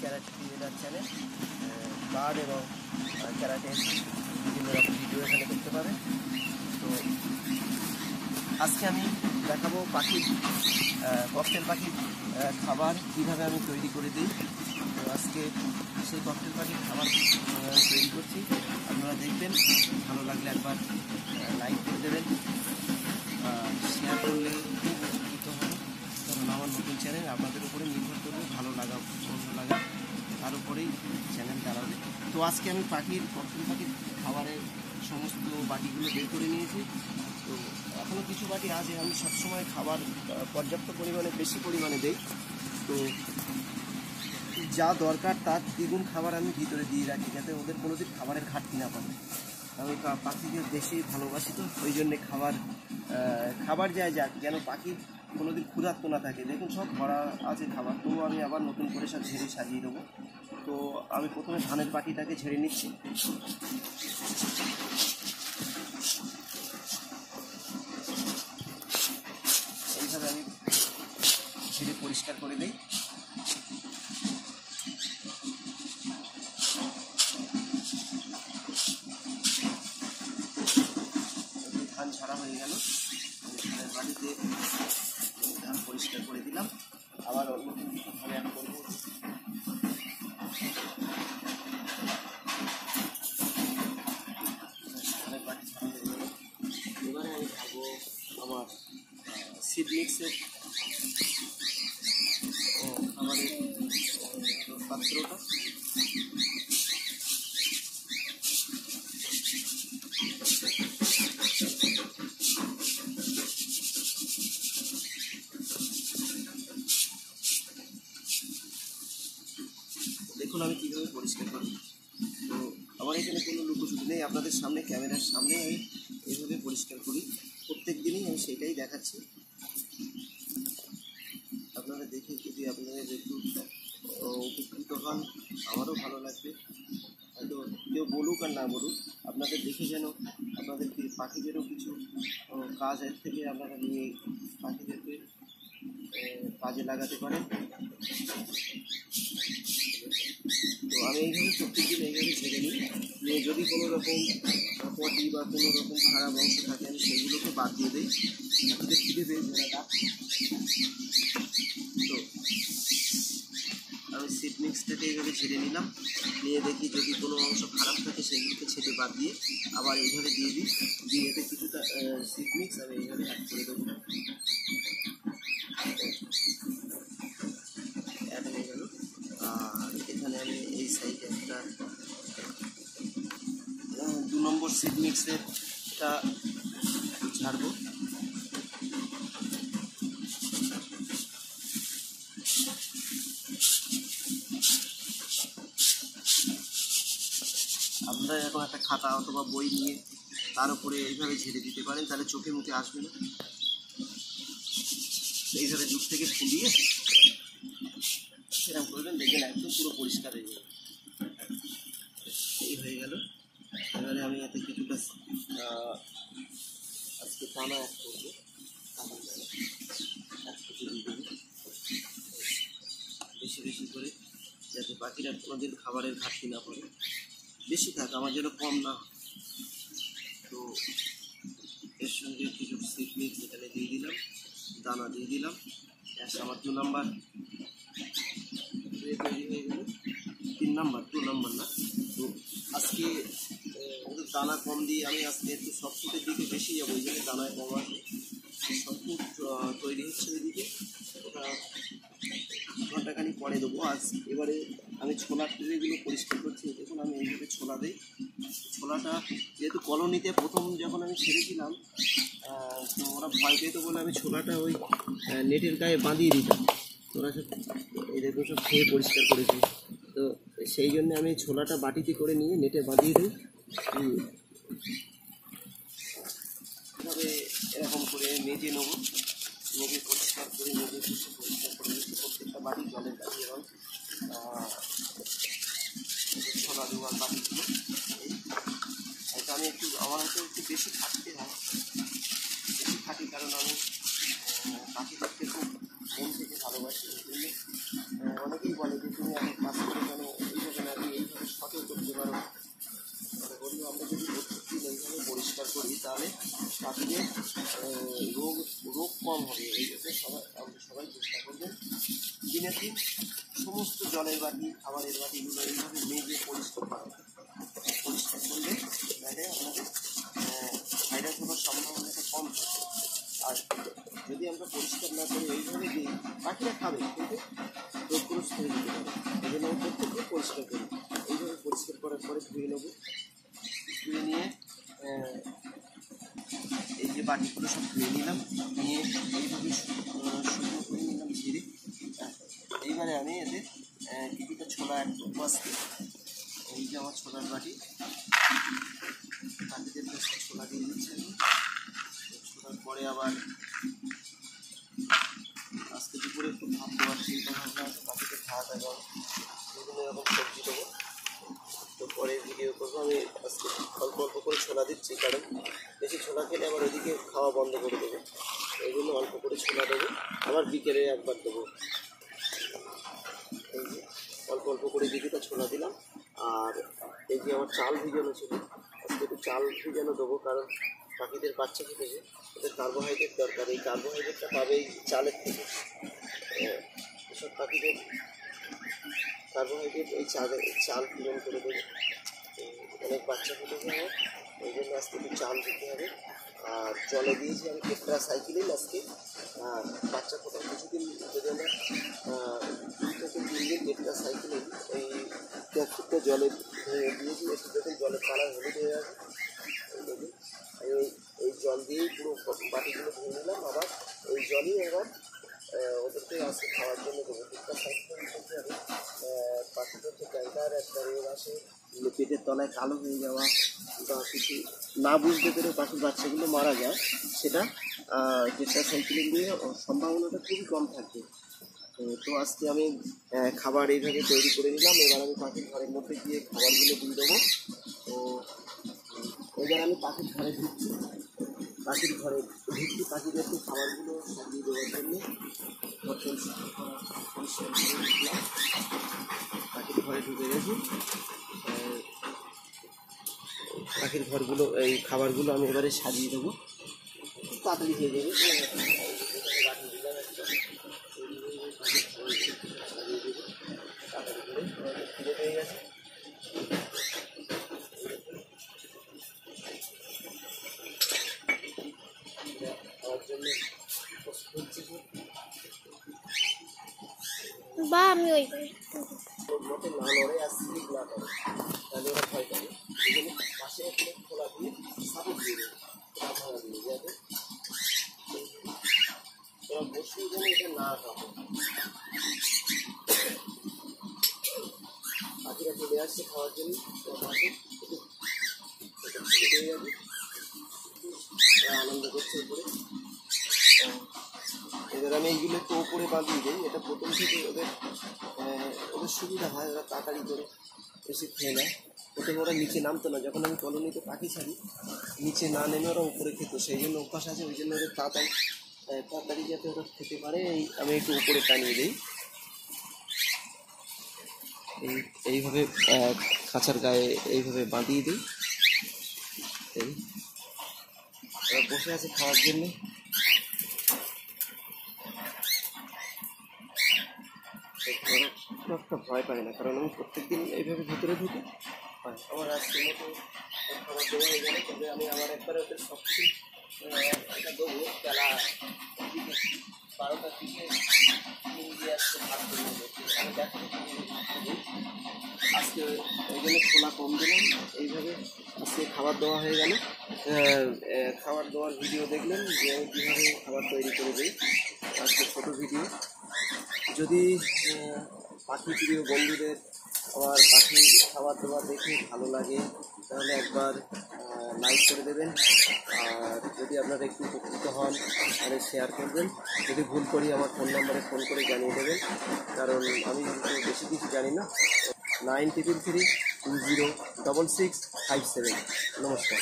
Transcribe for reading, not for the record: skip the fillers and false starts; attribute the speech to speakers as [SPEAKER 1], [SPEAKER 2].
[SPEAKER 1] Karate trainer channel. Bird এবং ক্যারাটের বিভিন্ন রকম ভিডিও এখানে করতে পারেন। তো আজকে আমি দেখাবো পাখির ককটেল পাখির খাবার কীভাবে আমি তৈরি করে দিই। তো আজকে সেই ককটেল পাখির খাবার তৈরি করছি, আপনারা দেখবেন। ভালো লাগলে একবার লাইক করে দেবেন, শেয়ার করলে খুব উপকৃত হবে। কারণ আমার নতুন চ্যানেল আপনাদের উপরে নির্ভর করবে, ভালো লাগা মন্দ লাগা তার উপরেই চ্যানেল দাঁড়াবে। তো আজকে আমি ককটেল পাখির খাবারের সমস্ত বাটিগুলো বের করে নিয়েছি। তো এখনও কিছু বাটি আছে, আমি সবসময় খাবার পর্যাপ্ত পরিমাণে বেশি পরিমাণে দিই। তো যা দরকার তার দ্বিগুণ খাবার আমি ভিতরে দিয়ে রাখি, যাতে ওদের কোনোদিন খাবারের ঘাটতি না পাবে। আমি পাখিকে বেশি ভালোবাসি, তো ওই জন্যে খাবার যায় যাক, যেন পাখি কোনোদিন ক্ষুধার্ত না থাকে। দেখুন সব ভরা আছে খাবার, তবুও আমি আবার নতুন করে সব ঝেড়ে সাজিয়ে দেবো। তো আমি প্রথমে ধানের বাটিটাকে ঝেড়ে নিচ্ছি। এইভাবে আমি ঝেড়ে পরিষ্কার করে দিই। ধান ছাড়া হয়ে গেল, ধানের বাটিতে ধান পরিষ্কার করে দিলাম। আবার নতুন কিছু ধান অ্যাড করবো। ধানের বাটি ছাড়া হয়ে গেল। এবারে আমি খাবো আমার সিড মিক্সের খাবারের পাত্রটা। দেখুন আমি কীভাবে পরিষ্কার করি। তো আমার এখানে কোনো লুকোচুরি নেই, আপনাদের সামনে ক্যামেরার সামনে আমি এইভাবে পরিষ্কার করি। প্রত্যেক দিনই আমি সেটাই দেখাচ্ছি। আপনারা দেখে যদি আপনাদের একটু উপকৃত হন, আমারও ভালো লাগবে। হয়তো কেউ বলুক আর না বলুক, আপনাদের দেখে যেন আপনাদের পাখিদেরও কিছু কাজ এর থেকে আপনারা নিয়ে পাখিদেরকে কাজে লাগাতে পারেন। তো আমি এইভাবে প্রত্যেকদিন এইভাবে ঝেড়ে নিয়ে যদি কোনো রকম পটি বা কোনো রকম খারাপ অংশ থাকে আমি সেগুলোকে বাদ দিয়ে দিই, পাখিদের খিদে পেয়ে ঝেড়াটা। তো আমি সিড মিক্সটাকে এইভাবে ঝেড়ে নিলাম, নিয়ে দেখি যদি কোনো অংশ খারাপ থাকে সেগুলোকে ছেটে বাদ দিয়ে আবার এইভাবে দিয়ে দিই। দিয়ে এতে কিছুটা সিড মিক্স আমি এইভাবে অ্যাড করে দেবো। অ্যাড হয়ে গেল। আর এখানে আমি এই সাইডে একটা 2 নম্বর সিড মিক্সের এটা ছাড়বো। আপনারা এখন একটা খাতা অথবা বই নিয়ে তার উপরে এইভাবে ঝেড়ে দিতে পারেন, তাহলে চোখে মুখে আসবে না। এইভাবে দূর থেকে ফুলিয়ে সেরকম করবেন, দেখবেন একদম পুরো পরিষ্কার হয়ে যাবে। এই হয়ে গেল। এবারে আমি এতে কিছুটা আজকে দানা অ্যাড করবো। বেশি বেশি করে, যাতে পাখিরা কোনোদিন খাবারের ঘাটতি না পড়ে। বেশি থাক, আমার যেন কম না। তো এর সঙ্গে কিছু সিড মিক্স এখানে দিয়ে দিলাম, দানা দিয়ে দিলাম। আমার 2 নাম্বার তৈরি হয়ে গেল। 3 নাম্বার, 2 নাম্বার না। তো আজকে ওদের দানা কম দিয়ে আমি আজকে একটু সফটফুটের দিকে বেশি যাবো, ওই জন্য দানায় কম আছে। সফটফুট তৈরি হচ্ছে ওইদিকে, ওটা ঘন্টাখানি পরে দেবো। আজ এবারে আমি ছোলার ট্রেগুলো পরিষ্কার করছি। দেখুন আমি এইভাবে ছোলা দিই। ছোলাটা যেহেতু কলোনিতে প্রথম যখন আমি ছেড়েছিলাম, তো ওরা ভয় পেত বলে আমি ছোলাটা ওই নেটের গায়ে বাঁধিয়ে দিতাম। ওরা সব এই দেখুন সব খেয়ে পরিষ্কার করেছে। তো সেই জন্য আমি ছোলাটা বাটিতে করে নিয়ে নেটে বাঁধিয়ে দিই। তবে এরকম করে মেজে নেবো, মেজে পরিষ্কার করে পরিষ্কার করে নিচ্ছি প্রত্যেকটা বাটি জলের কাছে। এবং ছোলা দেওয়ার বাটিগুলো এটা আমি আমার হয়তো একটু বেশি খাটতে হয়, বেশি খাটি কারণ আমি পাখিদেরকে খুব মন থেকে ভালোবাসি। এই জন্য অনেকেই বলে যে তুমি এখন কাজ করে পাখিদের রোগ রোগ কম হবে। এই জন্য সবাই চেষ্টা করবেন দিনে দিন সমস্ত জলের বাটি, খাবারের বাটিগুলো এইভাবে মেজে পরিষ্কার করা। পরিষ্কার করলে তাহলে আপনাদের ভাইরাস হওয়ার সম্ভাবনাটা কম থাকে। আর যদি আমরা পরিষ্কার না করি এইভাবে দিই, পাখিরা খাবে কিন্তু রোগগ্রস্ত হয়ে যেতে পারে। এই জন্য আমি প্রত্যেককে পরিষ্কার করি। এইভাবে পরিষ্কার করার পরে ধুয়ে নেবো। ধুয়ে নিয়ে এই যে বাটিগুলো সব ধুয়ে নিলাম, নিয়ে এইভাবে শুকনো করে নিলাম ঝেড়ে। এইবারে আমি এতে কিছুটা ছোলা অ্যাড করবো আজকে। এই যে আমার ছোলার বাটি, পাখিদের ছোলা দিয়ে দিচ্ছি আমি। ছোলার পরে আবার আজকে দুপুরে একটু ভাত দেওয়ার চিন্তা ভাবনা আছে, পাখিদের ভাত এবং বিভিন্ন রকম সবজি দেবো। তো পরে ভিডিও করবো। আমি আজকে অল্প অল্প করে ছোলা দিচ্ছি, কারণ বেশি ছোলা খেলে আবার ওইদিকে খাওয়া বন্ধ করে দেবো। এই জন্য অল্প করে ছোলা দেবো, আবার বিকেলে একবার দেবো। এই যে অল্প অল্প করে কিছুটা ছোলা দিলাম। আর এই যে আমার চাল ভিজানো ছিল, আজকে একটু চাল ভিজানো দেবো, কারণ পাখিদের বাচ্চা খেতেছে, ওদের কার্বোহাইড্রেট দরকার। এই কার্বোহাইড্রেটটা পাবে এই চালের থেকে। এসব পাখিদের কার্বোহাইড্রেট এই চাল পূরণ করে দেবে। অনেক বাচ্চা খেতেছে আমার, ওই জন্য আজকে একটু চাল দিতে হবে। আর জলে দিয়েছি আমি টেট্রাসাইক্লিন আজকে। আর বাচ্চা ফোটার কিছুদিন যদি আমরা 2 থেকে 3 দিন টেট্রাসাইক্লিন এই ক্যাপসুলটা জলে দিয়েছি, একটু যখন জলের কালার হলুদ হয়ে যাবে এই জল দিয়েই পুরো বাটিগুলো ধুয়ে নিলাম। আবার ওই জলই এবার ওদেরকে আজকে খাওয়ার জন্য দেবো। টেট্রাসাইক্লিন করতে হবে। পাখিদের যে ক্যান্সার একটা রোগ আসে, পেটের তলায় কালো হয়ে যাওয়া বা কিছু না বুঝতে পেরে পাখির বাচ্চাগুলো মারা যায়, সেটা টেট্রাসাইক্লিন দিয়ে সম্ভাবনাটা খুবই কম থাকবে। তো আজকে আমি খাবার এইভাবে তৈরি করে নিলাম। এবার আমি পাখির ঘরের মধ্যে গিয়ে খাবারগুলো দিয়ে দেবো। তো এবার আমি পাখির ঘরে ঢুকছি, পাখিদেরকে খাবারগুলো সাজিয়ে দেওয়ার জন্য পাখির ঘরে ঢুকে গেছি। পাখির ঘরগুলো এই খাবারগুলো আমি এবারে সাজিয়ে দেবো, তাড়াতাড়ি হয়ে যাবে। খিদে পেয়ে গেছে। খাওয়ার জন্য প্রস্তুত হচ্ছে
[SPEAKER 2] বা আমি ওই
[SPEAKER 1] মতো না লড়ে আর স্লিপ না করে, তাহলে ওরা ভয় পাবে। এই জন্য পাশে একটা খোলা দিয়ে সাপোর্ট দিয়ে দেবে, ভাড়া দিয়ে যাবে। ওরা বসে যেন এটা না খাবে। পাখিরা চলে আসছে খাওয়ার জন্য, আনন্দ করছে উপরে। এবার আমি এইগুলো একটু ওপরে বাঁধিয়ে দিই, এটা প্রথম থেকে ওদের সুবিধা হয়, ওরা তাড়াতাড়ি করে এসে খেয়ে নেয়। প্রথমে ওরা নিচে নামতো না, যখন আমি কলোনিতে পাখি ছাড়ি নিচে না নেমে ওরা উপরে খেত, সেই জন্য অভ্যাস আছে। ওই জন্য ওদের তাড়াতাড়ি যাতে ওরা খেতে পারে আমি একটু উপরে টানিয়ে দিই। এইভাবে খাঁচার গায়ে এইভাবে বাঁধিয়ে দিই। ওরা বসে আছে খাওয়ার জন্য। একটা ভয় পায় না, কারণ আমি প্রত্যেকদিন এইভাবে ভিতরে ঢুকি। আমার আজকের মতো খাবার দেওয়া হয়ে গেলে, তবে আমি আবার একবারে ওদের সব কিছু একটা দেবো। বেলা 12টার দিকে দিয়ে আসতে ভাত করে দেবো। আমি দেখাবো আজকে, ওই জন্য খোলা কম দিলাম। এইভাবে আজকে খাবার দেওয়া হয়ে গেল। খাবার দেওয়ার ভিডিও দেখলেন যে আমি কীভাবে খাবার তৈরি করে দিই, আজকে ছোটো ভিডিও। যদি পাখি প্রিয় বন্ধুদের আমার পাখি খাবার দাবার দেখে ভালো লাগে, তাহলে একবার লাইক করে দেবেন। আর যদি আপনারা একটু উপকৃত হন তাহলে শেয়ার করবেন। যদি ভুল করি আমার ফোন নাম্বারে ফোন করে জানিয়ে দেবেন, কারণ আমি বেশি কিছু জানি না। 9333206657। নমস্কার।